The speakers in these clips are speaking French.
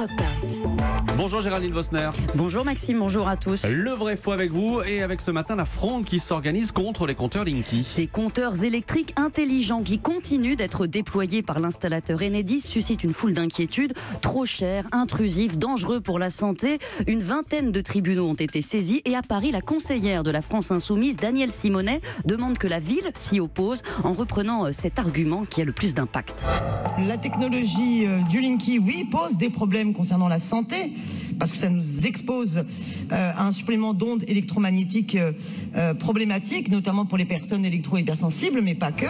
Europe 1. Bonjour Géraldine Vosner. Bonjour Maxime, bonjour à tous. Le vrai faux avec vous et avec ce matin la fronde qui s'organise contre les compteurs Linky. Ces compteurs électriques intelligents qui continuent d'être déployés par l'installateur Enedis suscitent une foule d'inquiétudes. Trop cher, intrusif, dangereux pour la santé. Une vingtaine de tribunaux ont été saisis et à Paris, la conseillère de la France Insoumise, Danielle Simonet, demande que la ville s'y oppose en reprenant cet argument qui a le plus d'impact. La technologie du Linky, oui, pose des problèmes concernant la santé, parce que ça nous expose à un supplément d'ondes électromagnétiques problématiques, notamment pour les personnes électro-hypersensibles, mais pas que.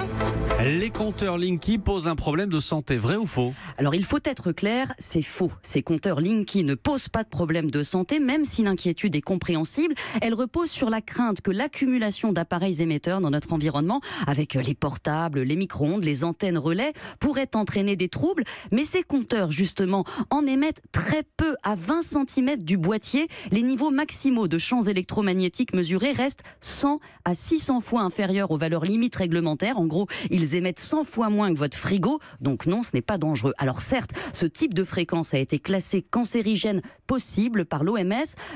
Les compteurs Linky posent un problème de santé, vrai ou faux? Alors il faut être clair, c'est faux. Ces compteurs Linky ne posent pas de problème de santé, même si l'inquiétude est compréhensible. Elle repose sur la crainte que l'accumulation d'appareils émetteurs dans notre environnement, avec les portables, les micro-ondes, les antennes relais, pourrait entraîner des troubles. Mais ces compteurs, justement, en émettent très peu, à 20 cm du boîtier. Les niveaux maximaux de champs électromagnétiques mesurés restent 100 à 600 fois inférieurs aux valeurs limites réglementaires. En gros, ils émettent 100 fois moins que votre frigo, donc non, ce n'est pas dangereux. Alors certes, ce type de fréquence a été classé cancérigène possible par l'OMS,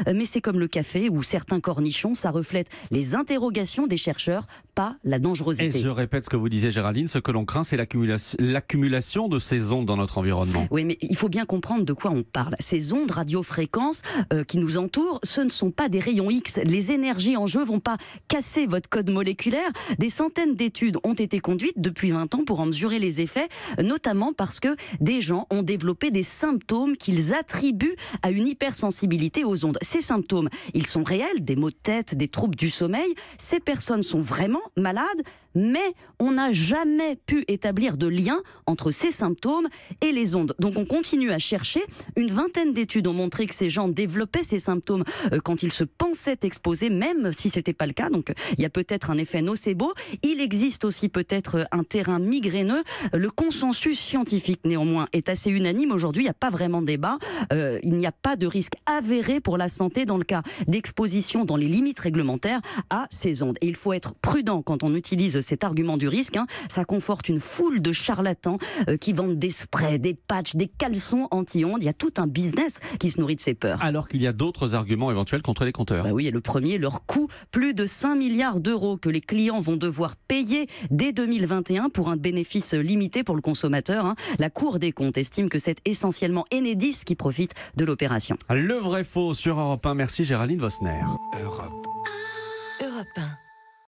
mais c'est comme le café ou certains cornichons, ça reflète les interrogations des chercheurs, pas la dangerosité. Et je répète ce que vous disiez Géraldine, ce que l'on craint c'est l'accumulation de ces ondes dans notre environnement. Oui, mais il faut bien comprendre de quoi on parle. Ces ondes radiofréquences qui nous entourent, ce ne sont pas des rayons X. Les énergies en jeu vont pas casser votre code moléculaire. Des centaines d'études ont été conduites depuis 20 ans pour en mesurer les effets, notamment parce que des gens ont développé des symptômes qu'ils attribuent à une hypersensibilité aux ondes. Ces symptômes, ils sont réels, des maux de tête, des troubles du sommeil. Ces personnes sont vraiment malades, mais on n'a jamais pu établir de lien entre ces symptômes et les ondes. Donc on continue à chercher. Une vingtaine d'études ont montré que ces gens développaient ces symptômes quand ils se pensaient exposés, même si ce n'était pas le cas. Donc il y a peut-être un effet nocebo. Il existe aussi peut-être un terrain migraineux. Le consensus scientifique, néanmoins, est assez unanime. Aujourd'hui, il n'y a pas vraiment de débat. Il n'y a pas de risque avéré pour la santé dans le cas d'exposition dans les limites réglementaires à ces ondes. Et il faut être prudent quand on utilise cet argument du risque. Ça conforte une foule de charlatans qui vendent des sprays, des patchs, des caleçons anti-ondes. Il y a tout un business qui se nourrit de ces peurs. Alors qu'il y a d'autres arguments éventuels contre les compteurs. Oui, et le premier, leur coût, plus de 5 milliards d'euros que les clients vont devoir payer dès 2021 pour un bénéfice limité pour le consommateur. La Cour des comptes estime que c'est essentiellement Enedis qui profite de l'opération. Le vrai faux sur Europe 1. Merci Géraldine Vosner. Europe 1.